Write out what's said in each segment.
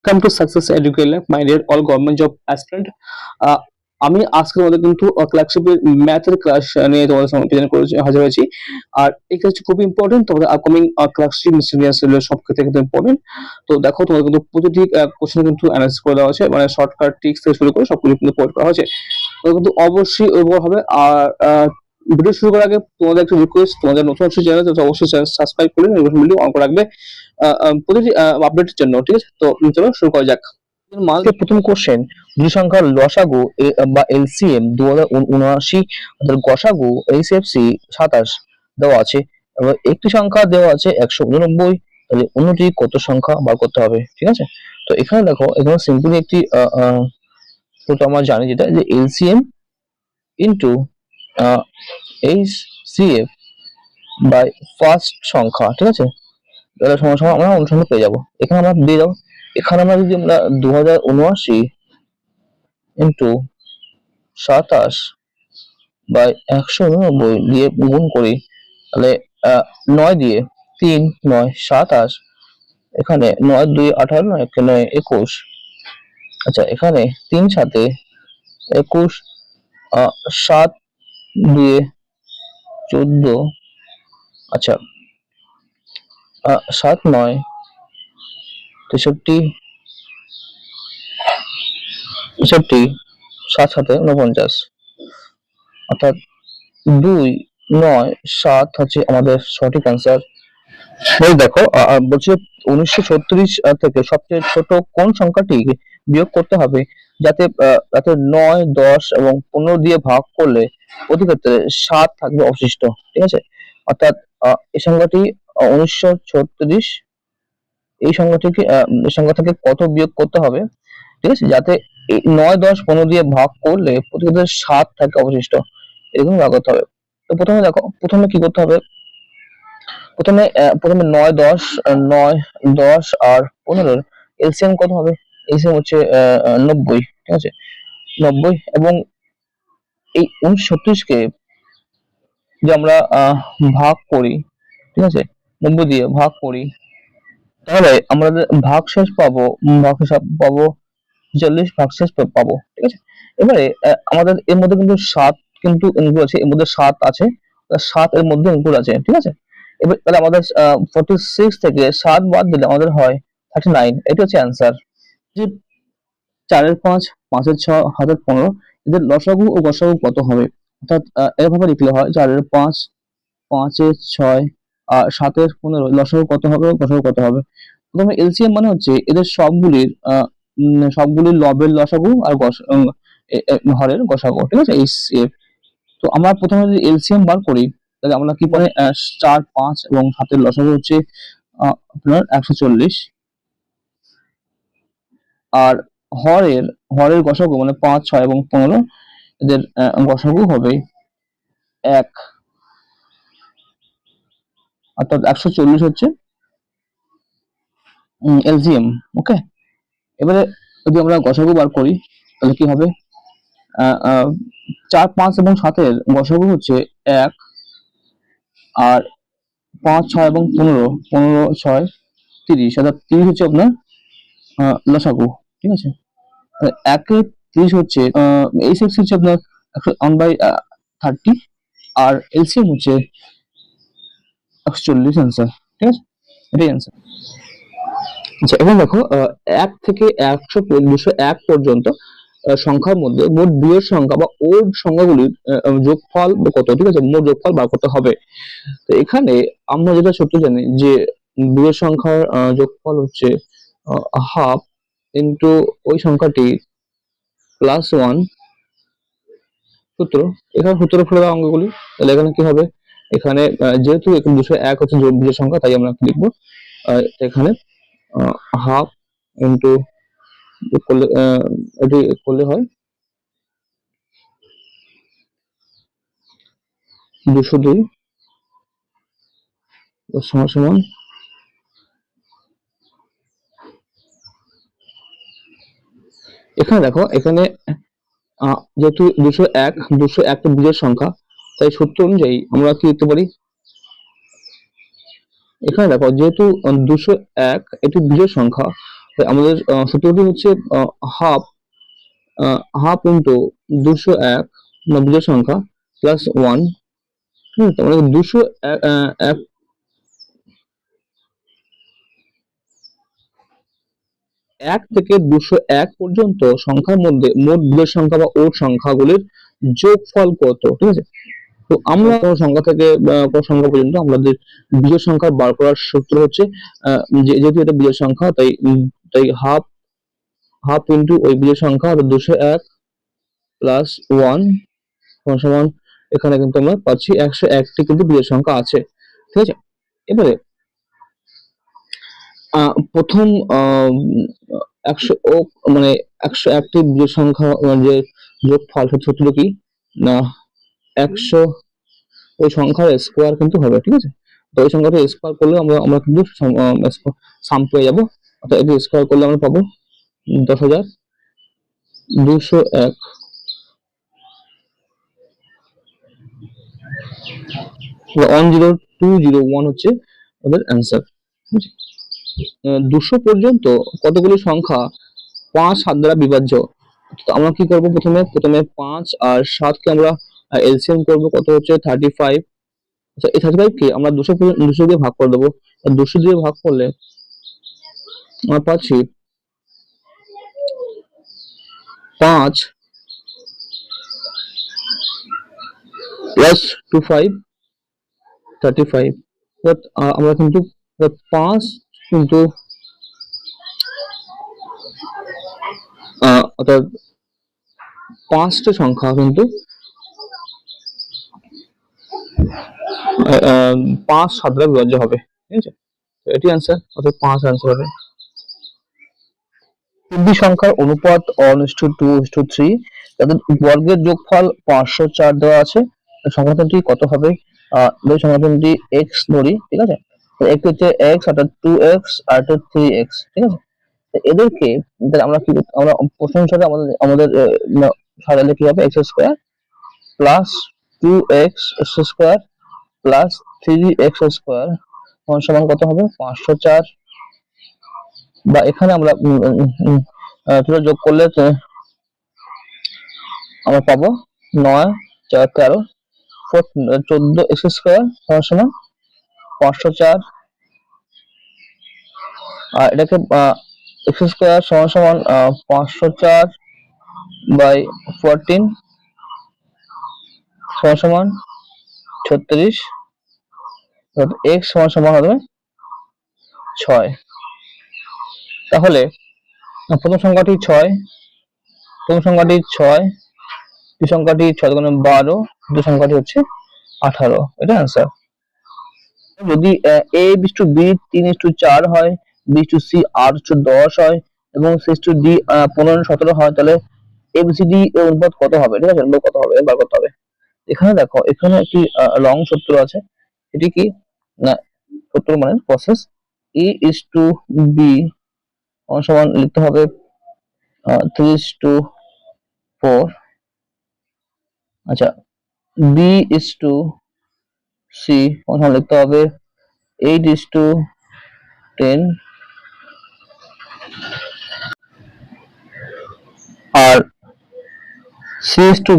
Come to Success Education, my dear all government job aspirant. আহ, আমি আজকের মধ্যে কিন্তু ক্লাসিপের ম্যাথের ক্লাস নিয়ে তোমাদের সামনে প্রেজেন্ট করে হাজির হয়েছি। আর এই ক্লাসটি খুবই ইম্পর্টেন্ট, তোমাদের আপকামিং ক্লাসটি মিসলিনিয়াস সব ক্ষেত্রে কিন্তু ইম্পর্টেন্ট। তো দেখো, তোমাদের কিন্তু প্রতিটি কোশ্চেন কিন্তু অ্যানালাইসিস করে দেওয়া হয়েছে, মানে শর্টকাট ট্রিক্স থেকে শুরু করে সবকিছু কিন্তু প্রোভাইড করা হয়েছে। তো কিন্তু অবশ্যই ওইভাবে হবে। আর ভিডিও শুরু করার আগে তোমাদের একটা রিকোয়েস্ট, তোমাদের নতুন অবশ্যই চ্যানেল অবশ্যই সাবস্ক্রাইব করে নোটিফিকেশন অন করে রাখবে প্রতিটি আপডেটের জন্য। ঠিক আছে, তো চলো শুরু করা যাক। মাঝে প্রথম কোশ্চেন, দুই সংখ্যার লসাগু বা এলসিএম 2079, গসাগু এইচএফসি 27 দেওয়া আছে, এবং একটি সংখ্যা দেওয়া আছে 189। তাহলে অন্যটি কত সংখ্যা বার করতে হবে? ঠিক আছে, তো এখানে দেখো, এখানে সিম্পলি একটি তো আমরা জানি যেটা যে LCM into HCF by first সংখ্যা। ঠিক আছে, তাহলে সময় আমরা অনুসন্ধান পেয়ে যাবো। এখানে আমরা দিয়ে দাও, এখানে আমরা যদি আমরা 2079 ইন্টু 27 বাই 189 দিয়ে গুণ করি, তাহলে 9 দিয়ে 3 9 27, এখানে 9 2 18, এখানে 21। আচ্ছা, এখানে 3 সাথে 21, 7 দিয়ে 14, আচ্ছা 7 9 63, 7 সাথে 49, অর্থাৎ 2 9 7 হচ্ছে আমাদের সঠিক অ্যান্সার। দেখো, বলছে 1936 থেকে সবচেয়ে ছোট কোন সংখ্যাটি বিয়োগ করতে হবে, যাতে 9 10 এবং 15 দিয়ে ভাগ করলে প্রতি ক্ষেত্রে 7 থাকবে অবশিষ্ট। ঠিক আছে, অর্থাৎ এই সংখ্যাটি 1936, এই সংখ্যা থেকে কত বিয়োগ করতে হবে, ঠিক আছে, যাতে 9 10 15 দিয়ে ভাগ করলে প্রতি ক্ষেত্রে 7 থাকে অবশিষ্ট, এরকম ভাগ করতে হবে। তো প্রথমে দেখো, প্রথমে কি করতে হবে, প্রথমে 9 10 9 10 আর 15 এলসিএম কত হবে? এলসিএম হচ্ছে 90। ঠিক আছে, 90, এবং এই 1936 কে যে আমরা ভাগ করি, ঠিক আছে, 90 দিয়ে ভাগ করি, তাহলে আমরা ভাগশেষ পাবো, ভাগশেষ পাবো 40, ভাগশেষ পাবো। ঠিক আছে, এবারে আমাদের এর মধ্যে কিন্তু 7 কিন্তু ইনক্লুড আছে, এর মধ্যে 7 আছে, 7 এর মধ্যে ইনক্লুড আছে। ঠিক আছে, এবার তাহলে আমাদের 46 থেকে 7 বাদ দিলে আমাদের হয় 39। এটা হচ্ছে অ্যান্সার। যে 4 এর 5 5 এর 6 হাতের 15, এদের লসাগু ও গসাগু কত হবে? অর্থাৎ এভাবে লিখলে হয় 4 এর 5 5 এর 6 আর 7 এর 15 লসাগু কত হবে, গসাগু কত হবে? প্রথমে এলসিএম মানে হচ্ছে এদের সবগুলির লবের লসাগু আর হরের গসাগু। ঠিক আছে, এইচসিএফ। তো আমরা প্রথমে যদি এলসিএম বার করি, তাহলে আমরা কি পাই, 4 5 এবং 7 এর লসাগু হচ্ছে আপনার 140, আর হরের গসাগু মানে 5 6 এবং 15, এদের গসাগু হবে 1, অর্থাৎ 140 হচ্ছে এলসিএম। ওকে, এবারে যদি আমরা গসাগু বার করি, তাহলে কি হবে, 4 5 এবং 7 এর গসাগু হচ্ছে 1, আর 5 6 এবং 15 15 6 30, অর্থাৎ 30 হচ্ছে আপনার লসাগু। ঠিক আছে, 1 এর 30 হচ্ছে এইচএফসি হচ্ছে আপনার 1/30, আর এলসিএম হচ্ছে 140 অ্যান্সার। ঠিক আছে, এটাই অ্যান্সার। আচ্ছা, এখন দেখো, 1 থেকে 201 পর্যন্ত সংখ্যার মধ্যে মোট বিজোড় সংখ্যা বা ওড সংখ্যাগুলির যোগফল কত? ঠিক আছে, মোট যোগফল বার করতে হবে। তো এখানে আমরা যেটা সত্য জানি যে বিজোড় সংখ্যার যোগফল হচ্ছে হাফ ইন্টু ওই সংখ্যাটি প্লাস 1 সূত্র। এখানে সূত্র ফেলে দেওয়া অঙ্কগুলি, তাহলে এখানে কি হবে, এখানে যেহেতু এখানে 201 হচ্ছে বিজোড় সংখ্যা, তাই আমরা কি লিখবো, এখানে হাফ ইন্টু করলে এটি করলে হয় 202 সমান। এখানে দেখো, এখানে যেহেতু 201 একটা বিজোড় সংখ্যা, তাই সূত্র অনুযায়ী আমরা কি লিখতে পারি, এখানে দেখো যেহেতু 201 একটি বিজোড় সংখ্যা, আমাদের সূত্রটি হচ্ছে হাফ হাফ ইন্টু 201 বিজোড় সংখ্যা প্লাস 1। ঠিক আছে, মানে 201 1 থেকে 201 পর্যন্ত সংখ্যার মধ্যে মোট বিজোড় সংখ্যা বা ওড সংখ্যাগুলির যোগফল কত। ঠিক আছে, তো আমরা কোন সংখ্যা থেকে কোন সংখ্যা পর্যন্ত আমাদের বিজোড় সংখ্যা বার করার সূত্র হচ্ছে যেহেতু এটা বিজোড় সংখ্যা তাই তাই হাফ হাফ ইন্টু ওই বিজোড় সংখ্যা অর্থাৎ 201 প্লাস 1 সমান এখানে কিন্তু আমরা পাচ্ছি 101টি কিন্তু বিজোড় সংখ্যা আছে। ঠিক আছে, এবারে প্রথম 100 মানে 101টি বিজোড় সংখ্যা যে যোগফল সূত্র কি না 100 ওই সংখ্যার স্কোয়ার কিন্তু হবে। ঠিক আছে, তো ওই সংখ্যাটা স্কোয়ার করলে আমরা আমরা কিন্তু সাম পেয়ে যাবো, অর্থাৎ এটি স্কোয়ার করলে আমরা পাবো 10,201। 10201 হচ্ছে আমাদের অ্যান্সার। 200 পর্যন্ত কতগুলি সংখ্যা 5 7 দ্বারা বিভাজ্য। তো আমরা কি করব, প্রথমে 5 আর 7 কে আমরা এলসিএম করব, কত হচ্ছে 35। আচ্ছা, এই 35 কে আমরা 200 দিয়ে ভাগ করে দেবো। 200 দিয়ে ভাগ করলে আমরা পাচ্ছি 5 প্লাস 25 35। আমরা কিন্তু 5 কিন্তু অর্থাৎ 5টা সংখ্যা কিন্তু 5 7 দ্বারা বিভাজ্য হবে। ঠিক আছে, তো এটি অ্যান্সার, অর্থাৎ 5 অ্যান্সার হবে। তিনটি সংখ্যার অনুপাত 1:2:3, তাদের বর্গের যোগফল 504 দেওয়া আছে। সংখ্যাটি কত হবে? এই সংখ্যাটি x ধরি। ঠিক আছে, তো একটি হচ্ছে x অর্থাৎ 2x আর একটা 3x। ঠিক আছে, তো এদেরকে আমরা কি আমরা প্রশ্ন অনুসারে আমাদের আমাদের সাজালে কি হবে, x square plus 2x square plus 3x square সমান কত হবে 504। বা এখানে আমরা যোগ করলে আমরা পাবো 9 4 13 14x স্কয়ার সমান 504। আর এটাকে x স্কয়ার সমান 504 বাই 14 সমান 36, x সমান হবে 6। তাহলে প্রথম সংখ্যাটি 6, প্রথম সংখ্যাটি 6, দ্বিতীয় সংখ্যাটি 6 গুণে 12, দ্বিতীয় সংখ্যাটি হচ্ছে 18। এটা आंसर। যদি a is to b 3:4 হয়, b is to c 8:10 হয় এবং c is to d 15:17 হয়, তাহলে abcd এর অনুপাত কত হবে? ঠিক আছে, অনুপাত কত হবে বার করতে হবে। এখানে দেখো, এখানে একটি লং সূত্র আছে। এটি কি না, সূত্র মানে process a is to b সমান লিখতে হবে 3:4। আচ্ছা, b is to c সমান লিখতে হবে 8:10। আর c is to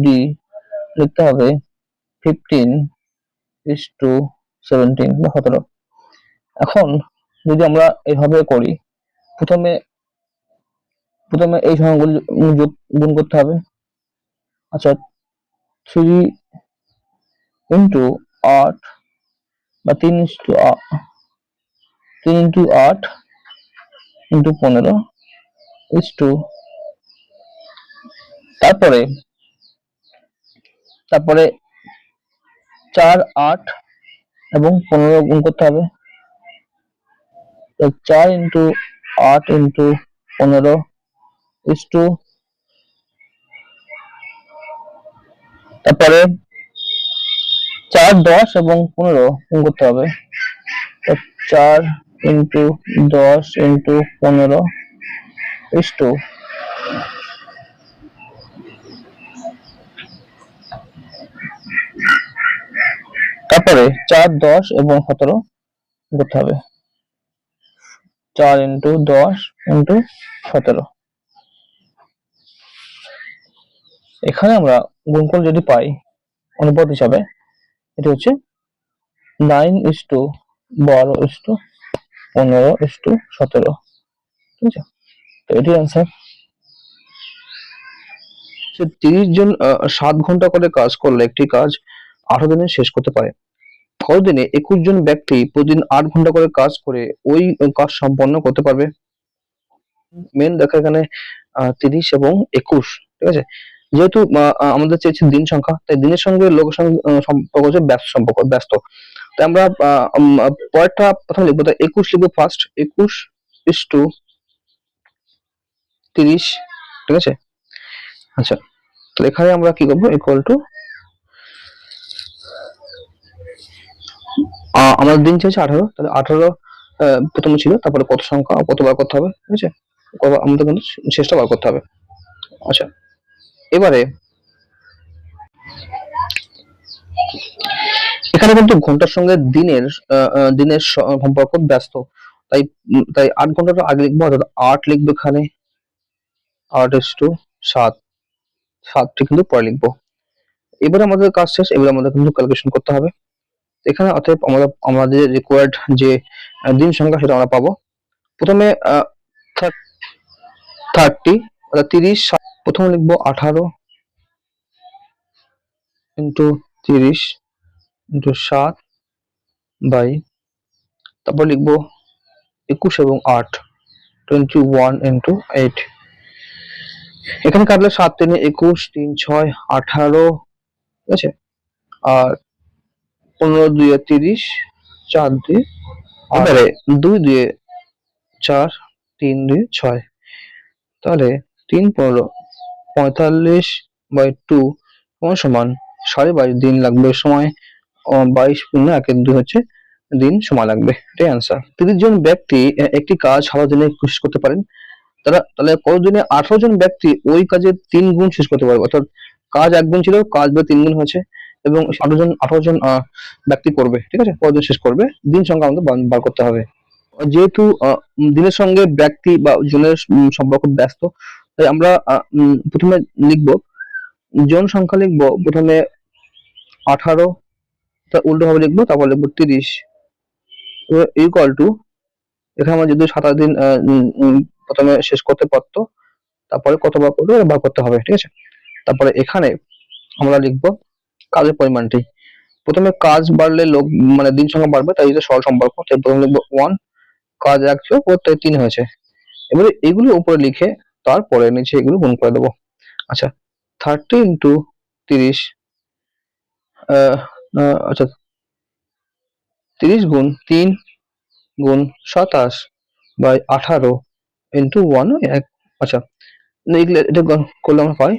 d লিখতে হবে 15:17 বা 17। এখন যদি আমরা এইভাবে করি, প্রথমে এই সংখ্যাগুলি গুণ করতে হবে। আচ্ছা, 3 ইন্টু 8 বা 3 ইন্টু 8 ইন্টু 15 ইস টু, তারপরে 4 8 এবং 15 গুণ করতে হবে। 4 ইন্টু 8 ইন্টু 15 ইস টু, তারপরে 4 10 এবং 15 গুণ করতে হবে। 4 ইন্টু 10 ইন্টু 15 ইস টু, তারপরে 4 10 এবং 17 করতে হবে 4 ইন্টু 10 ইন্টু 17। এখানে আমরা গুণফল যদি পাই অনুপাত হিসাবে, এটা হচ্ছে 9:12:15:17। ঠিক আছে, তো এটি অ্যান্সার। 30 জন 7 ঘন্টা করে কাজ করলে একটি কাজ 18 দিনে শেষ করতে পারে। কতদিনে 21 জন ব্যক্তি প্রতিদিন 8 ঘন্টা করে কাজ করে ওই কাজ সম্পন্ন করতে পারবে? মেন দেখো এখানে 30 এবং 21। ঠিক আছে, যেহেতু আমাদের চেয়েছে দিন সংখ্যা, তাই দিনের সঙ্গে লোকের সঙ্গে সম্পর্ক হচ্ছে ব্যস্ত সম্পর্ক, ব্যস্ত। তাই আমরা পরেরটা প্রথমে লিখবো, তাই 21 লিখবো ফার্স্ট, 21:30। ঠিক আছে, আচ্ছা, তো এখানে আমরা কি করবো, ইকুয়াল টু আমাদের দিন চেয়েছে 18, তাহলে 18 প্রথমে ছিল, তারপরে কত সংখ্যা কতবার করতে হবে। ঠিক আছে, আমাদের কিন্তু শেষটা বার করতে হবে। আচ্ছা, এবারে এখানে কিন্তু ঘন্টার সঙ্গে দিনের সম্পর্ক ব্যস্ত, তাই তাই 8 ঘন্টাটা আগে লিখবো, অর্থাৎ 8 লিখবো এখানে, 8:7, 7টি কিন্তু পরে লিখবো। এবারে আমাদের কাজ শেষ, এবারে আমাদের কিন্তু ক্যালকুলেশন করতে হবে। এখানে অতএব আমাদের রিকোয়ার্ড যে দিন সংখ্যা সেটা আমরা পাবো। প্রথমে 30, অর্থাৎ 30, প্রথমে লিখবো 18 ইন্টু 30 ইন্টু 7 বাই, তারপর লিখবো 21 এবং 8, 21 ইন্টু 8। এখানে কাটলে 7 3 21, 3 6 18। ঠিক আছে, আর 15 2 30, 4 2, এবারে 2 2 4, 3 2 6, তাহলে 3 15 45 বাই 2 সমান 22.5 দিন লাগবে সময়। 22 গুণ 1 2 হচ্ছে দিন সময় লাগবে, এটাই অ্যান্সার। 30 জন ব্যক্তি একটি কাজ 18 দিনে শেষ করতে পারেন, তাহলে কতদিনে 18 জন ব্যক্তি ওই কাজের 3 গুণ শেষ করতে পারবে? অর্থাৎ কাজ 1 গুণ ছিল, কাজ 3 গুণ হয়েছে, এবং 18 জন ব্যক্তি করবে। ঠিক আছে, কতদিন শেষ করবে, দিন সংখ্যা আমাদের বার করতে হবে। যেহেতু দিনের সঙ্গে ব্যক্তি বা জনের সম্পর্ক ব্যস্ত, তাই আমরা প্রথমে লিখবো জন সংখ্যা, লিখবো প্রথমে 18, তার উল্টো ভাবে লিখবো, তারপর লিখবো 30 ইকুয়াল টু, এখানে আমরা যদি 27 দিন প্রথমে শেষ করতে পারতো, তারপরে কতবার করবে বার করতে হবে। ঠিক আছে, তারপরে এখানে আমরা লিখবো কাজের পরিমাণটি। প্রথমে কাজ বাড়লে লোক মানে দিন সংখ্যা বাড়বে, তাই এটা সরল সম্পর্ক, তাই প্রথমে লিখবো 1, কাজ 1 ছিল, তাই 3 হয়েছে। এবারে এগুলো উপরে লিখে তারপরে নিচে এগুলো গুণ করে দেবো। আচ্ছা, 30 ইন্টু 30, আচ্ছা 30 গুণ 3 গুণ 27 বাই 18 ইন্টু 1 1। আচ্ছা, এগুলো এটা করলে আমরা পাই,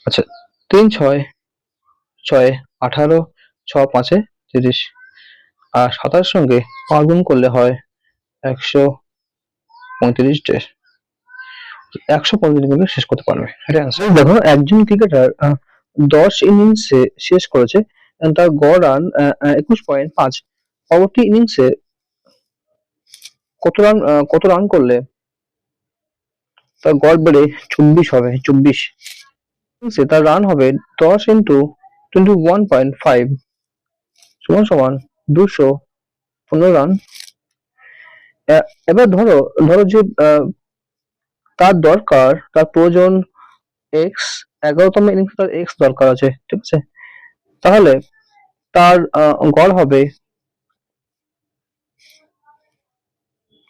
আচ্ছা 3 6 6 18, 6 5 30, আর 27 সঙ্গে 5 গুণ করলে হয় 135 ডে। 135 গুণে শেষ করতে পারবে, এটা অ্যান্সার। দেখো, একজন ক্রিকেটার 10 ইনিংসে শেষ করেছে, তার গড় রান 21.5। পরবর্তী ইনিংসে কত রান করলে তার গড় বেড়ে 24 হবে? 24 ইনিংসে তার রান হবে 10 ইন্টু 21.5 সমান সমান 215 রান। এবার ধরো যে তার প্রয়োজন এক্স, 11তম ইনিংসে তার এক্স দরকার আছে। ঠিক আছে, তাহলে তার গড় হবে,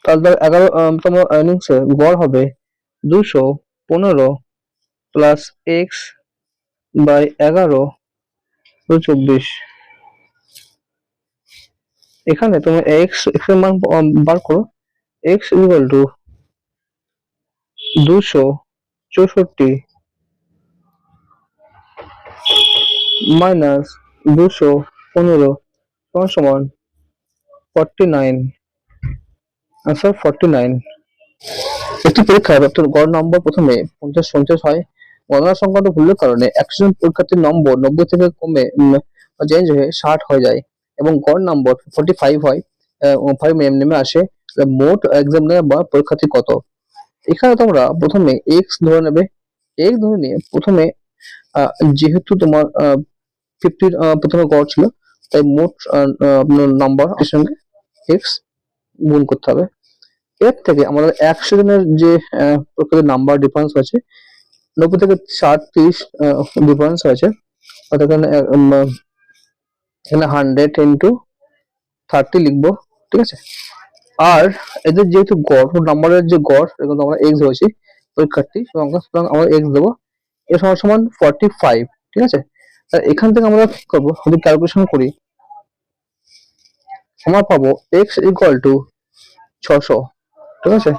তার 11তম ইনিংসে গড় হবে 215 প্লাস এক্স বাই 11 24। এখানে তুমি এক্স এর মান বার করো, এক্স ইকুয়াল টু 264 মাইনাস 215 সমান 49, আনসার 49। একটি পরীক্ষায় প্রাপ্ত গড় নম্বর প্রথমে 50 হয়, গণনা সংক্রান্ত ভুলের কারণে 100 জন পরীক্ষার্থীর নম্বর 90 থেকে কমে চেঞ্জ হয়ে 60 হয়ে যায়। এবং গড় নম্বর 45 হয়, 5 নেমে আসে, মোট এক্সাম নেওয়া বা পরীক্ষার্থী কত? এখানে তোমরা প্রথমে এক্স ধরে নেবে। এক্স ধরে নিয়ে প্রথমে যেহেতু তোমার 50 প্রথমে গড় ছিল, তাই মোট নাম্বার এর সঙ্গে এক্স গুণ করতে হবে। এর থেকে আমাদের 100 জনের যে প্রকৃত নাম্বার ডিফারেন্স হয়েছে, 90 থেকে 60-30 ডিফারেন্স হয়েছে, অর্থাৎ এখানে 100 ইন্টু 30 লিখবো, ঠিক আছে। আর এদের যেহেতু গড় নাম্বারের যে গড়, এখন আমরা এক্স হয়েছে পরীক্ষার্থী সংখ্যা, সুতরাং আমরা এক্স দেবো, এর সমান সমান 45, ঠিক আছে। এখান থেকে আমরা কি করবো, যদি ক্যালকুলেশন করি, আমরা পাবো এক্স ইকুয়াল টু 600, ঠিক আছে।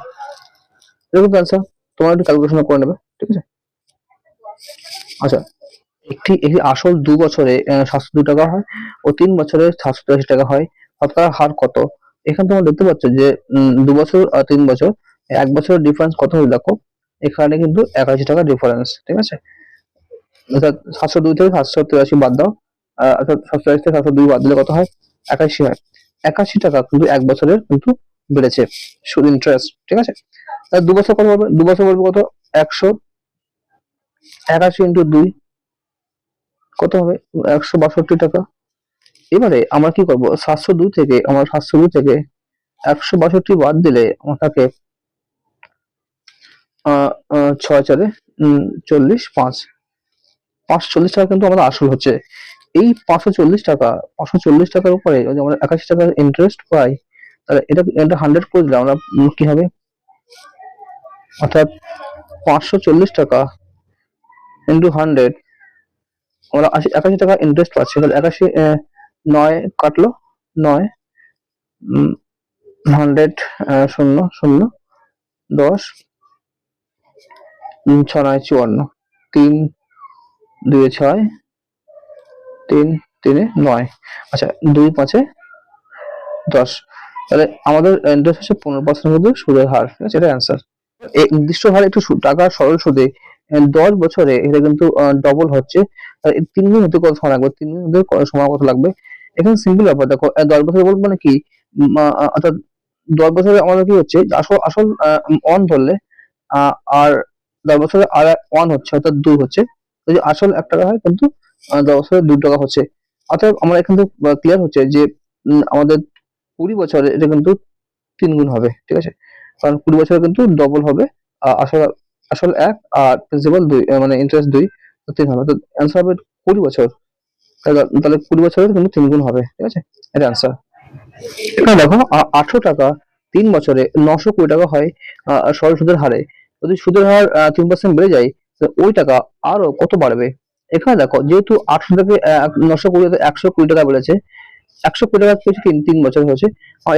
এরকম অ্যান্সার, তোমরা একটু ক্যালকুলেশন করে নেবে, ঠিক আছে। আচ্ছা, একটি আসল 2 বছরে 702 টাকা হয় ও 3 বছরে 783 টাকা হয়, শতকরা হার কত? এখানে তোমরা দেখতে পাচ্ছ যে 2 বছর আর 3 বছর, 1 বছরের ডিফারেন্স কত হলো দেখো, এখানে কিন্তু 81 টাকা ডিফারেন্স, ঠিক আছে। অর্থাৎ 702 থেকে 783 বাদ দাও, অর্থাৎ 783 থেকে 702 বাদ দিলে কত হয়, 81 হয়। 81 টাকা কিন্তু 1 বছরের কিন্তু বেড়েছে সুদ ইন্টারেস্ট, ঠিক আছে। তাহলে 2 বছর কত হবে, 2 বছর বলবো কত, 181 ইন্টু 2 কত হবে, 162 টাকা। এবারে আমরা কি করব, 702 থেকে 162 বাদ দিলে আমার থাকে 6 4 40, 540 টাকা কিন্তু আমাদের আসল হচ্ছে। এই 540 টাকার উপরে যদি আমরা 81 টাকার ইন্টারেস্ট পাই, তাহলে এটা 100 করে দিলে আমরা কি হবে, অর্থাৎ 540 টাকা ইন্টু 100, আমরা 81 টাকা ইন্টারেস্ট পাচ্ছি। তাহলে 81 9 কাটলো, 9 100 শূন্য শূন্য 10 6 9 54, 3 2 6, 3 3 9, আচ্ছা 2 5 10। তাহলে আমাদের ইন্টারেস্ট হচ্ছে 15% মধ্যে সুদের হার, ঠিক আছে, এটা অ্যান্সার। এই নির্দিষ্ট হার একটু টাকা সরল সুদে 10 বছরে এটা কিন্তু ডবল হচ্ছে। 3 দিন হতে কত সময় লাগবে, 3 দিন হতে সময় কত লাগবে? এখানে সিম্পল ব্যাপার দেখো, 10 বছর বলবো মানে কি, অর্থাৎ 10 বছরে আমাদের কি হচ্ছে, আসল আসল অন ধরলে, আর 10 বছরে আর 1 হচ্ছে, অর্থাৎ 2 হচ্ছে। যদি আসল 1 টাকা হয় কিন্তু 10 বছরে 2 টাকা হচ্ছে। অতএব আমরা এখান থেকে ক্লিয়ার হচ্ছে যে আমাদের 20 বছরে এটা কিন্তু 3 গুণ হবে, ঠিক আছে। কারণ 20 বছরে কিন্তু ডবল হবে, আসল আসল 1 আর প্রিন্সিপাল 2, মানে ইন্টারেস্ট 2, তো 3 হবে। তো অ্যান্সার হবে 20 বছর। তাহলে 20 বছরে কিন্তু 3 গুণ হবে, ঠিক আছে, এটা অ্যান্সার। এখানে দেখো 18 টাকা 3 বছরে 920 টাকা হয় সরল সুদের হারে। যদি সুদের হার 3% বেড়ে যায়, তো ওই টাকা আরো কত বাড়বে? এখানে দেখো, যেহেতু 800 থেকে 920 120 টাকা বেড়েছে, 120 টাকা পেয়েছি 3 বছর হয়েছে,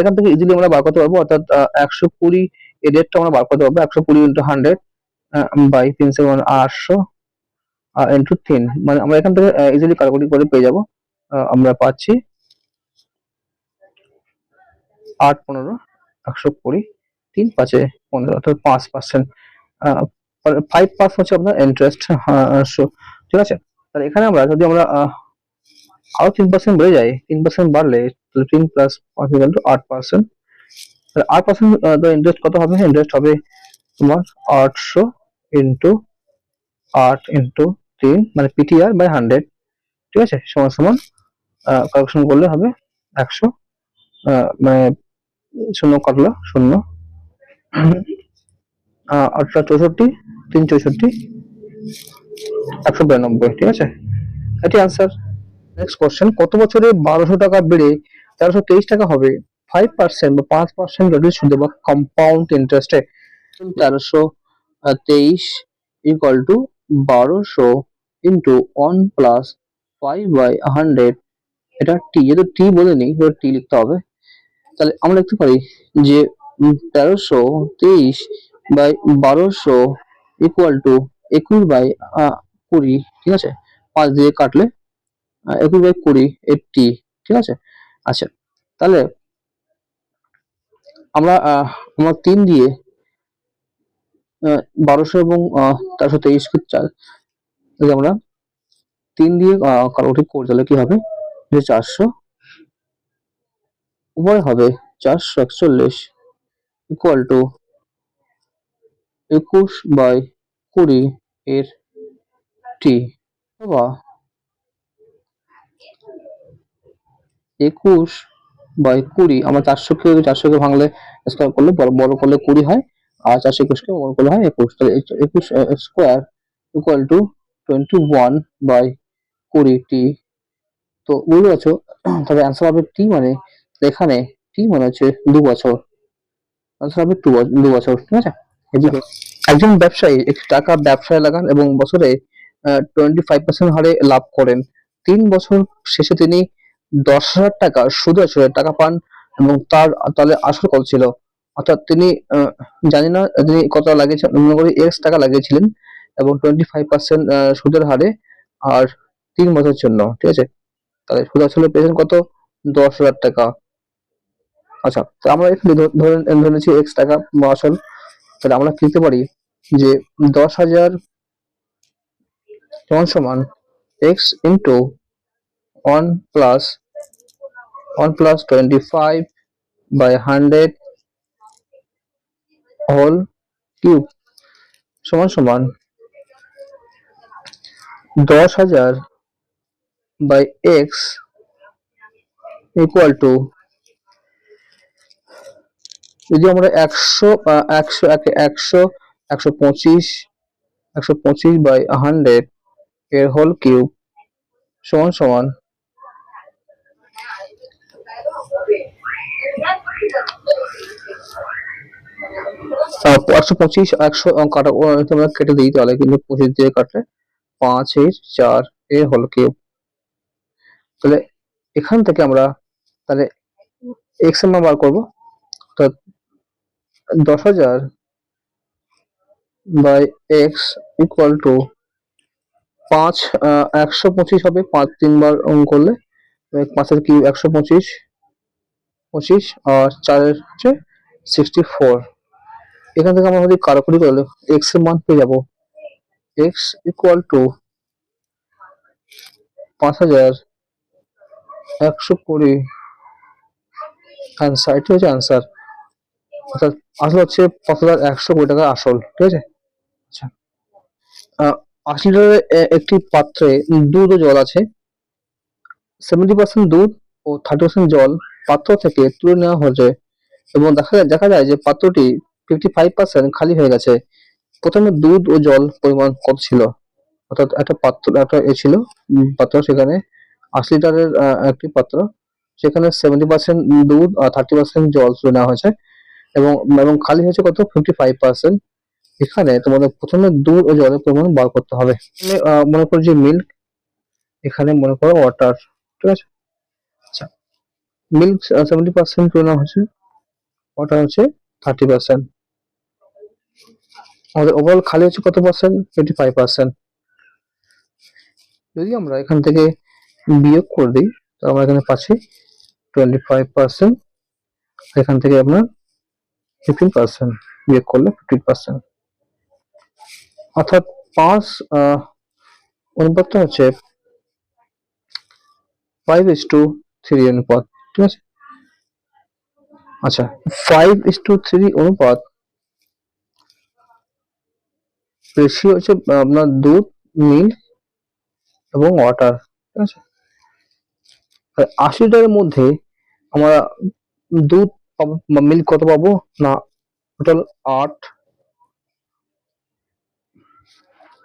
এখান থেকে ইজিলি আমরা বার করতে পারবো, অর্থাৎ 120 এই রেটটা আমরা বার করতে পারবো। 120 ইন্টু 100 বাই 3 800 ইন্টু 3, মানে আমরা এখান থেকে ইজিলি ক্যালকুলেট করে পেয়ে যাবো। আমরা পাচ্ছি 8 15 120, 3 5 15, অর্থাৎ 5%, 5% হচ্ছে আপনার ইন্টারেস্ট, ঠিক আছে। তাহলে এখানে আমরা যদি আমরা আরো 3% বেড়ে যায়, 3% বাড়লে, তাহলে 3 প্লাস 5 ইকুয়াল টু 8%। তাহলে 8% ইন্টারেস্ট কত হবে, ইন্টারেস্ট হবে তোমার 800 ইন্টু 8 ইন্টু 3, মানে পিটিআর বাই 100, ঠিক আছে, সমান সমান ক্যালকুলেশন করলে হবে 100, মানে শূন্য কাটলো, শূন্য 8 64, 3 64, 192, ঠিক আছে, এটি আনসার। নেক্সট কোশ্চেন, কত বছরে 1200 টাকা বেড়ে 1323 টাকা হবে? 5% বা 5% রেটের সুদে বা কম্পাউন্ড ইন্টারেস্টে 1323 equal to 1200 into 1 plus 5 by 100, এটা টি, যেহেতু টি বলেনি টি লিখতে হবে। তাহলে আমরা লিখতে পারি যে 1323 বাই 1200 ইকুয়াল টু 21 বাই 20, ঠিক আছে, 5 দিয়ে কাটলে 21 বাই 20, 80, ঠিক আছে। আচ্ছা, তাহলে আমরা 3 দিয়ে 1200 এবং 1323 কে যদি আমরা 3 দিয়ে কাটাকুটি করি, তাহলে কি হবে, যে 400 উভয় হবে 441 ইকুয়াল টু 21/20 এর টি, অথবা 21/20 আমরা 400কে ভাঙলে স্কোয়ার করলে বড় করলে 20 হয়, আর 421কে বড় করলে হয় 21। তাহলে 21 স্কোয়ার ইকুয়াল টু 21/20 টি। তো বুঝতে পারছো, তবে অ্যান্সার হবে টি মানে এখানে টি মানে হচ্ছে 2 বছর, আনসার হবে 2 বছর। ঠিক আছে, এদিকে একজন ব্যবসায়ী একটি টাকা ব্যবসায় লাগান এবং বছরে 25% হারে লাভ করেন। 3 বছর শেষে তিনি 10,000 টাকা সুদে আসলে টাকা পান এবং তার তাহলে আসল কত ছিল? অর্থাৎ তিনি জানি না তিনি কত লাগিয়েছেন, মনে করি এক্স টাকা লাগিয়েছিলেন এবং 25% সুদের হারে, আর 3 বছরের জন্য। ঠিক আছে, তাহলে সুদ আসলে পেয়েছেন কত? 10,000 টাকা। আচ্ছা, তো আমরা এখানে ধরে নিচ্ছি এক্স টাকা আসল। তাহলে আমরা লিখতে পারি যে 10,000 সমান সমান এক্স ইন্টু 1 + 1 + 25/100 হোল কিউব সমান সমান 10,000/x ইকুয়াল টু, যদি আমরা 100 125/100 এর হোল কিউব সমান সমান 125, 100 কাটা তোমরা কেটে দিই, তাহলে কিন্তু 25 দিয়ে কাটলে 5 এর 4 এর হোল কিউব। তাহলে এখান থেকে আমরা তাহলে এক্স এর মান বার করবো। তো 10,000/x ইকুয়াল টু 125 হবে, 5 3 বার করলে 5 কিউব 125, আর 4 হচ্ছে 64। এখান থেকে আমরা যদি কাটাকুটি করলে এক্স এর মান পেয়ে যাবো এক্স ইকুয়াল টু 5,120 অ্যান্সার। এটি হচ্ছে অ্যান্সার, অর্থাৎ আসল হচ্ছে 5,120 টাকা আসল। ঠিক আছে, আচ্ছা 80 লিটারের একটি পাত্রে দুধ ও জল আছে। 70% দুধ ও 30% জল পাত্র থেকে তুলে নেওয়া হয়েছে এবং দেখা যায় যে পাত্রটি 55% খালি হয়ে গেছে। প্রথমে দুধ ও জল পরিমাণ কত ছিল? অর্থাৎ একটা পাত্র, একটা ছিল পাত্র, সেখানে 80 লিটারের একটি পাত্র, সেখানে 70% দুধ আর 30% জল তুলে নেওয়া হয়েছে এবং এবং খালি হয়েছে কত? 55%। এখানে তোমাদের প্রথমে দুধ ও জলের পরিমাণ বার করতে হবে। মনে করো যে মিল্ক, এখানে মনে করো ওয়াটার। ঠিক আছে, আচ্ছা মিল্ক 70% তুলে নেওয়া হয়েছে, ওয়াটার হচ্ছে 30%। আমাদের ওভারঅল খালি হচ্ছে কত পার্সেন্ট? 25%। যদি আমরা এখান থেকে বিয়োগ করে দিই, তো আমরা এখানে পাচ্ছি 25%, এখান থেকে আপনার 15% বিয়োগ করলে 15%, অর্থাৎ 5 অনুপাতটা হচ্ছে 5:3 অনুপাত। ঠিক আছে, আচ্ছা 5:3 অনুপাত রেশিও হচ্ছে আপনার দুধ, মিল্ক এবং ওয়াটার। ঠিক আছে, 80 লিটারের মধ্যে আমরা দুধ পাবো, মিল্ক কত পাবো না, টোটাল 8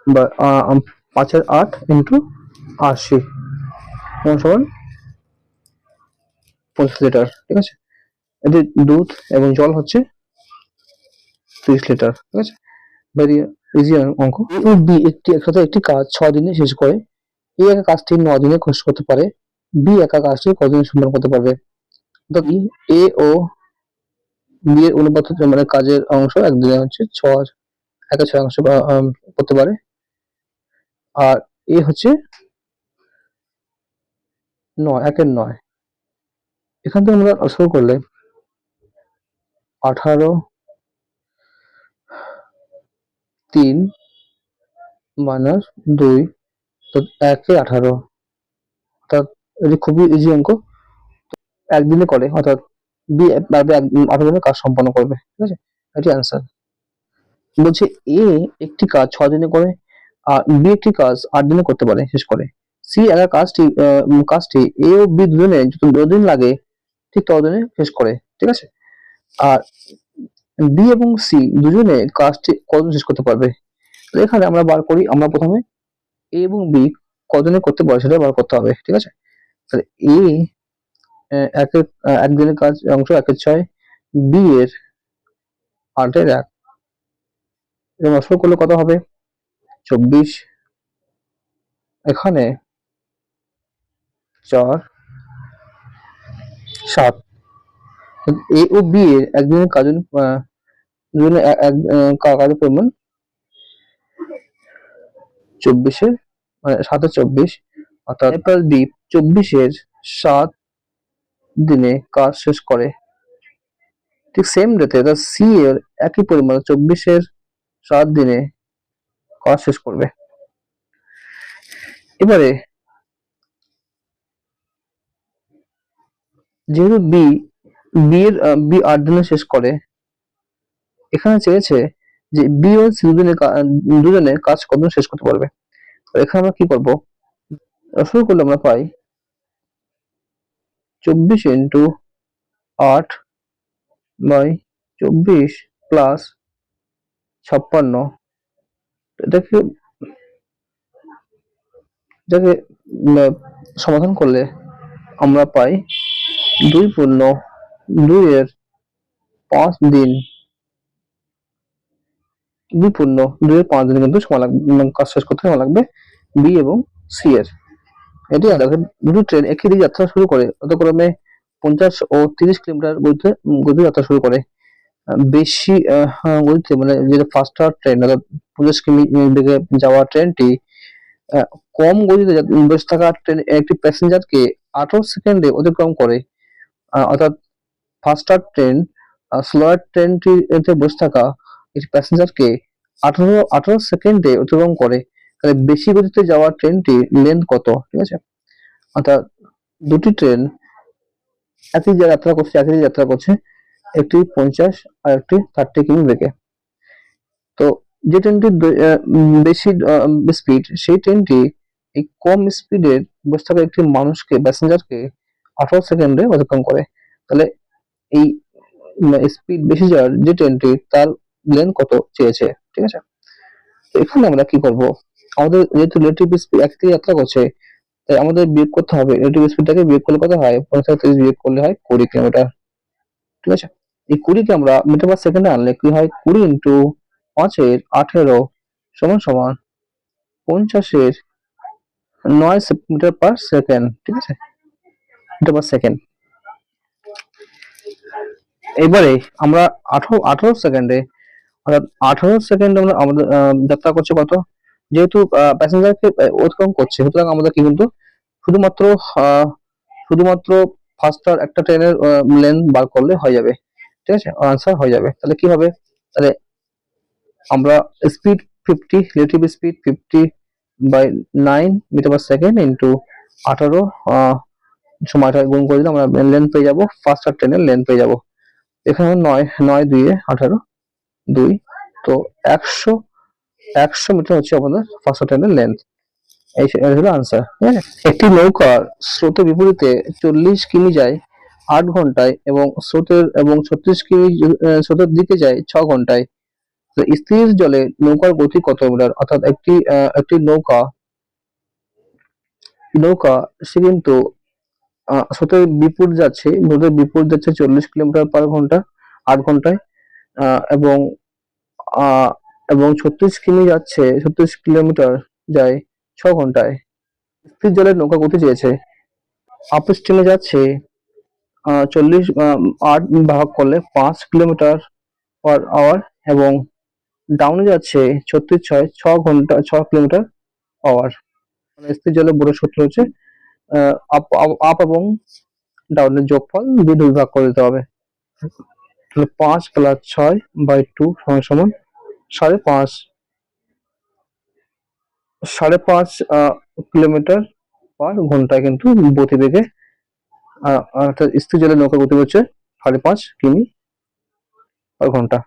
বা 5 8 ইন্টু 80 সমান 25 লিটার। ঠিক আছে, এদের দুধ এবং জল হচ্ছে 30 লিটার। ঠিক আছে, ভেরি ইজি অঙ্ক। বি একটি কাজ 6 দিনে শেষ করে এ একা কাজটি 9 দিনে শেষ করতে পারে, বি একা কাজটি কতদিনে সম্পন্ন করতে পারবে? এ ও বি এর অনুপাত মানে কাজের অংশ একদিনে হচ্ছে 6 অংশ করতে পারে, আর এ হচ্ছে 9 এখান থেকে আমরা শুরু করলে 18 3 মাইনাস 2, তো 1 18, অর্থাৎ এটি খুবই ইজি অঙ্ক, একদিনে করে, অর্থাৎ বি পারবে 18 দিনে কাজ সম্পন্ন করবে, ঠিক আছে? এটি অ্যান্সার। বলছে এ একটি কাজ 6 দিনে করে, আর বি একটি কাজ 8 দিনে করতে পারে, শেষ করে। সি একা কাজটি এ ও বি দুজনে যতদিন লাগে ঠিক ততদিনে শেষ করে, ঠিক আছে? আর বি এবং সি দুজনে কাজটি কতদিন শেষ করতে পারবে? তো এখানে আমরা বার করি, আমরা প্রথমে এ এবং বি কতদিনে করতে পারে সেটা বার করতে হবে, ঠিক আছে? তাহলে এ একদিনের কাজ অংশ 1/6, বি এর 8/1, এবং অসল করলে কত হবে? 24, এখানে 4, 7। এ ও বি এর একদিনের কাজের কাজের পরিমাণ 24 মানে 7/24, অর্থাৎ এপ্রিল বি 24 7 দিনে কাজ শেষ করে। ঠিক সেম ডেতে সি এর একই পরিমাণ 24 7 দিনে কাজ শেষ করবে। এবারে যেহেতু বি 8 দিনে শেষ করে, এখানে চেয়েছে যে বি ও সি দুজনে কাজ কতদিন শেষ করতে পারবে। তো এখানে আমরা কি করব? শুরু করলে আমরা পাই 24 ইন্টু 8 বাই 24 প্লাস 56, এটাকে এটাকে সমাধান করলে আমরা পাই 2 এর 5 দিন, 2 এর 5 দিন কিন্তু সময় লাগবে, কাজ শেষ করতে সময় লাগবে বি এবং সি এর। এটি দেখেন দুটি ট্রেন একই দিকে যাত্রা শুরু করে যথাক্রমে 50 ও 30 কিলোমিটার গতিতে যাত্রা শুরু করে। বেশি গতিতে মানে যেটা ফাস্টার ট্রেন অর্থাৎ 50 কিমি বেগে যাওয়া ট্রেনটি কম গতিতে বসে থাকা ট্রেন একটি প্যাসেঞ্জারকে 18 সেকেন্ডে অতিক্রম করে। অর্থাৎ ফাস্টার ট্রেন স্লোয়ার ট্রেনটিতে বসে থাকা একটি প্যাসেঞ্জারকে 18 সেকেন্ডে অতিক্রম করে। তাহলে বেশি গতিতে যাওয়া ট্রেনটি লেন্থ কত, ঠিক আছে? অর্থাৎ দুটি ট্রেন একই দিকে যাত্রা করছে, একটি 50 আর একটি 30 কিমি বেগে। তো যে ট্রেনটির বেশি স্পিড, সেই ট্রেনটি এই কম স্পিডের বসে থাকা একটি প্যাসেঞ্জারকে 18 সেকেন্ডে অতিক্রম করে। তাহলে এই স্পিড বেশি যাওয়ার যে ট্রেনটি তার লেন্থ কত চেয়েছে, ঠিক আছে? তো এখানে আমরা কি করব? আমাদের যেহেতু রিলেটিভ স্পিড একই যাত্রা করছে, তাই আমাদের বিয়োগ করতে হবে। রিলেটিভ স্পিডটাকে বিয়োগ করলে কত হয়? 50 থেকে 30 বিয়োগ করলে হয় 20 কিলোমিটার, ঠিক আছে? এই 20 কে আমরা মিটার পার সেকেন্ডে আনলে কি হয়? 20 ইন্টু 5 এর 18 সমান সমান 50 এর 9 মিটার পার সেকেন্ড, ঠিক আছে? Metre per second. এবারে আমরা 18 সেকেন্ডে, অর্থাৎ 18 সেকেন্ড আমরা আমাদের যাত্রা করছে কত? যেহেতু প্যাসেঞ্জারকে অতিক্রম করছে, সুতরাং আমাদের কি কিন্তু শুধুমাত্র শুধুমাত্র ফাস্টার একটা ট্রেনের লেন্থ বার করলে হয়ে যাবে, ঠিক আছে? আনসার হয়ে যাবে। তাহলে কি হবে? তাহলে আমরা speed 50, relative speed 50 by 9 metre per second into 18 সময়টা গুণ করে দিলে আমরা লেন্থ পেয়ে যাবো, ফাস্টার ট্রেনের লেন্থ পেয়ে যাবো। এখানে 9 2 18 2, তো 100 মিটার হচ্ছে আমাদের ফাস্টার ট্রেনের লেন্থ। এই হলো আনসার, ঠিক আছে? একটি নৌকার স্রোতের বিপরীতে 40 কিমি যায় 8 ঘন্টায় এবং 36 কিমি স্রোতের দিকে যায় 6 ঘন্টায়। তো স্থির জলে নৌকার গতি কত মিটার? অর্থাৎ একটি নৌকা সে কিন্তু স্রোতের বিপরীত যাচ্ছে 40 কিলোমিটার পার ঘন্টা 8 ঘন্টায়, এবং আহ এবং 36 কিলোমিটার যায় 6 ঘন্টায়। স্থির জলের নৌকা গতি চেয়েছে। আপ স্ট্রিমে যাচ্ছে 8 ভাগ করলে 5 কিলোমিটার পার আওয়ার, এবং ডাউনে যাচ্ছে 6 কিলোমিটার আওয়ার। মানে স্থির জলের বোর্ডের সূত্র হচ্ছে আপ এবং ডাউনের যোগফল 2 ভাগ করে দিতে হবে। তাহলে 5 প্লাস 6 বাই 2 সমান সমান 5.5 কিলোমিটার পার ঘন্টায় কিন্তু গতিবেগে অর্থাৎ স্থির জলের নৌকা গতি হচ্ছে 5.5 কিমি/ঘন্টা।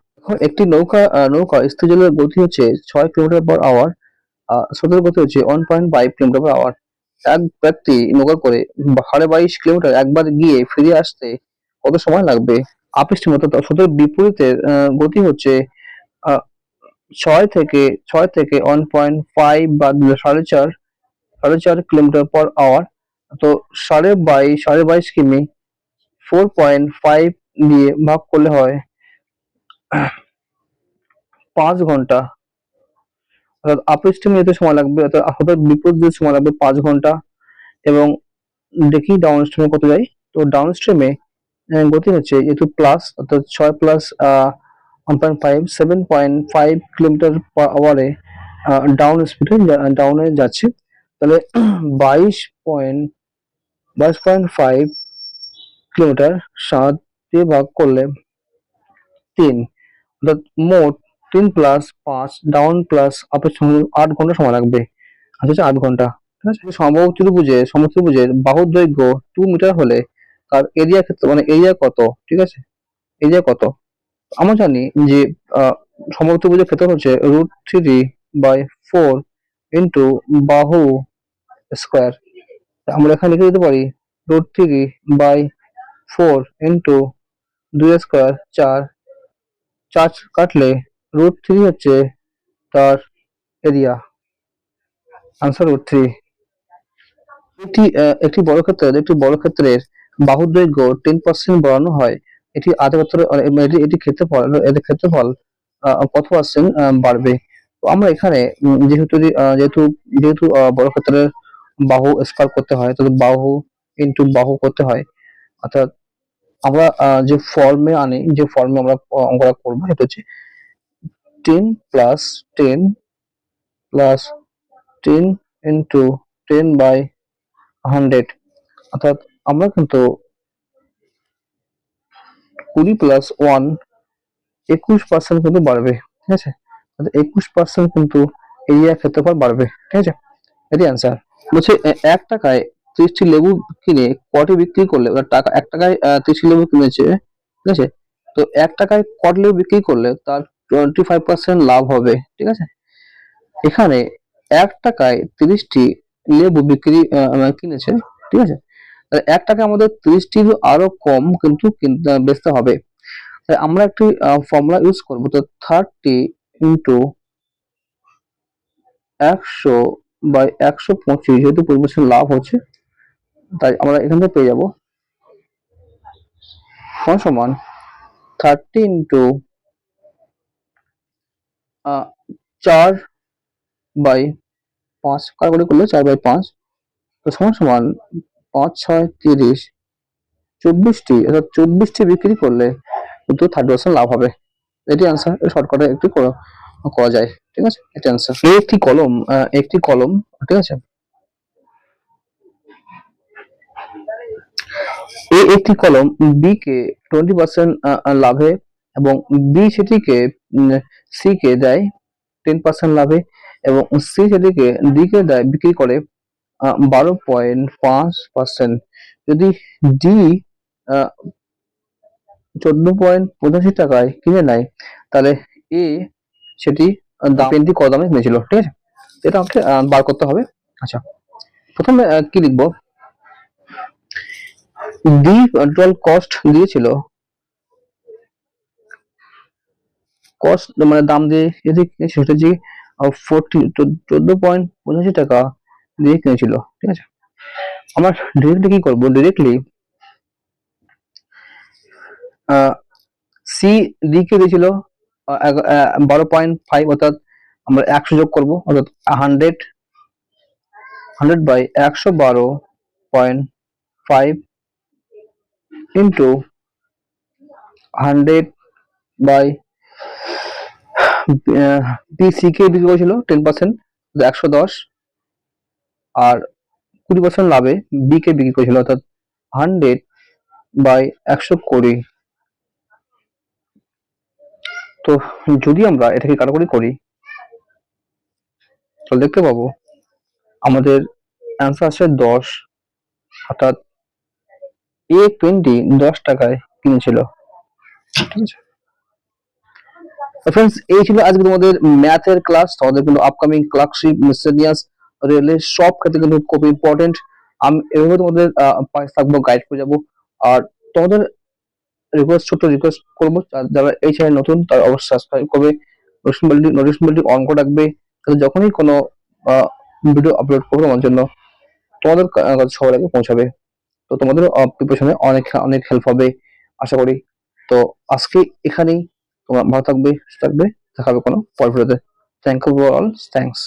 একটি নৌকা স্থির জলের গতি হচ্ছে 6 কিলোমিটার/আওয়ার, স্রোতের গতি হচ্ছে 1.5 কিলোমিটার/আওয়ার। এক ব্যক্তি নৌকা করে 22.5 কিলোমিটার একবার গিয়ে ফিরে আসতে কত সময় লাগবে? আপৃষ্ঠ মতো স্রোতের বিপরীতে গতি হচ্ছে আহ, 6 থেকে 1.5 বা 4.5 কিলোমিটার/আওয়ার। তো 22.5 কিমি 4.5 দিয়ে ভাগ করলে হয় 5 ঘন্টা। অর্থাৎ আপস্ট্রিমে যেতে সময় লাগবে, অর্থাৎ স্রোতের বিপরীত দিকে সময় লাগবে 5 ঘন্টা। এবং দেখি ডাউন স্ট্রিমে কত যায়। তো ডাউন স্ট্রিমে গতি হচ্ছে যেহেতু প্লাস, অর্থাৎ 6+1.5 7.5 কিলোমিটার/আওয়ারে ডাউনে যাচ্ছে। তাহলে 22.5 কিলোমিটার 7 দিয়ে ভাগ করলে 3, অর্থাৎ মোট 3+5 ডাউন প্লাস আপের সঙ্গে 8 ঘন্টা সময় লাগবে। আচ্ছা 8 ঘন্টা। ঠিক আছে। সমচতুর্ভুজের বাহুর দৈর্ঘ্য 2 মিটার হলে তার এরিয়া ক্ষেত্র মানে এরিয়া কত? ঠিক আছে, এরিয়া কত? আমরা জানি যে সমচতুর্ভুজের ক্ষেত্র হচ্ছে √3/4 ইন্টু বাহু স্কোয়ার। আমরা এখানে লিখে দিতে পারি √3/4 ইন্টু 2 স্কোয়ার 4, 4 কাটলে √3 হচ্ছে তার এরিয়া, আনসার √3। একটি বর্গক্ষেত্রের বাহুর দৈর্ঘ্য 10% বাড়ানো হয়, এটি আয়তক্ষেত্র এটি ক্ষেত্রফল কত পার্সেন্ট বাড়বে? তো আমরা এখানে যেহেতু বর্গক্ষেত্রের বাহু স্কয়ার করতে হয়, তাহলে বাহু ইন্টু বাহু করতে হয়। অর্থাৎ আমরা যে ফর্মে আমরা অঙ্কটা করবো সেটা হচ্ছে 10 প্লাস 10 প্লাস 10 ইন্টু 10/100। অর্থাৎ আমরা কিন্তু 20+1 21% কিন্তু বাড়বে। ঠিক আছে, 21% কিন্তু এরিয়া ক্ষেত্রফল বাড়বে। ঠিক আছে, এটি অ্যান্সার। বলছে 1 টাকায় 30টি লেবু কিনে কটি বিক্রি করলে, টাকা 1 টাকায় 30টি লেবু কিনেছে। ঠিক আছে, তো 1 টাকায় কত লেবু বিক্রি করলে তার 25% লাভ হবে। ঠিক আছে, এখানে 1 টাকায় 30টি লেবু বিক্রি কিনেছে। ঠিক আছে, 1 টাকায় আমাদের 30টির আরো কম কিন্তু বেচতে হবে। তাই আমরা একটি ফর্মুলা ইউজ করবো। তো 30 ইন্টু 100/125, যেহেতু 20% লাভ হচ্ছে তাই আমরা এখান থেকে পেয়ে যাবো সমান 30 ইন্টু 4/5, কাটাকুটি করলে 4/5, তো সমান 5×6=30, 24টি, অর্থাৎ 24টি বিক্রি করলে কিন্তু 30% লাভ হবে। এটি অ্যান্সার, শর্টকাটে একটু করা যায়। ঠিক আছে, এটি অ্যান্সার। একটি কলম, ঠিক আছে, একটি কলম বি কে 20% লাভে এবং বি সেটিকে সি কে দেয় 10% লাভে এবং সি সেটিকে ডি কে দেয় বিক্রি করে 12.5%। যদি ডি 14.85 টাকায় কিনে নেয়, তাহলে এ সেটি পেনটি কত দামে কিনেছিল। ঠিক আছে, এটা আমাকে বার করতে হবে। আচ্ছা, প্রথমে কি লিখবো? ডি টোটাল কস্ট দিয়েছিল, কস্ট মানে দাম দিয়ে সেটা যে 14.85 টাকা দিয়ে কিনেছিল। ঠিক আছে, আমরা ডিরেক্টলি কি করবো? ডিরেক্টলি সি ডি কে দিয়েছিল 12.5, অর্থাৎ আমরা 100 যোগ করবো, অর্থাৎ 100/112.5 into 100 by B C K বিক্রি করেছিল 10%, 110, আর 20% লাভে বি কে বিক্রি করেছিল, অর্থাৎ 100/120। তো যদি আমরা এটাকে কাটাকুটি করি তাহলে দেখতে পাবো আমাদের অ্যান্সার আসছে 10, অর্থাৎ এ পেনটি 10 টাকায় কিনেছিল। ঠিক আছে ফ্রেন্ডস, এই ছিল আজকে তোমাদের ম্যাথের ক্লাস। তোমাদের কিন্তু আপকামিং ক্লার্কশিপ, মিসেলিনিয়াস, রেলের সব ক্ষেত্রে কিন্তু খুব ইম্পর্টেন্ট। আমি এভাবে তোমাদের পাশে থাকবো, গাইড করে যাবো। আর তোমাদের ছোট্ট রিকোয়েস্ট করবো, যারা এই চ্যানেল নতুন তারা অবশ্যই সাবস্ক্রাইব করবে, নোটিফিকেশনটি অন করে রাখবে, যাতে যখনই কোনো ভিডিও আপলোড করবো আমার জন্য তোমাদের কাছে সবার আগে পৌঁছাবে। তো তোমাদের প্রিপারেশনে অনেক অনেক হেল্প হবে আশা করি। তো আজকে এখানেই, তোমরা ভালো থাকবে, সুস্থ থাকবে, দেখা হবে কোনো পর ভিডিওতে। Thank you for all, thanks.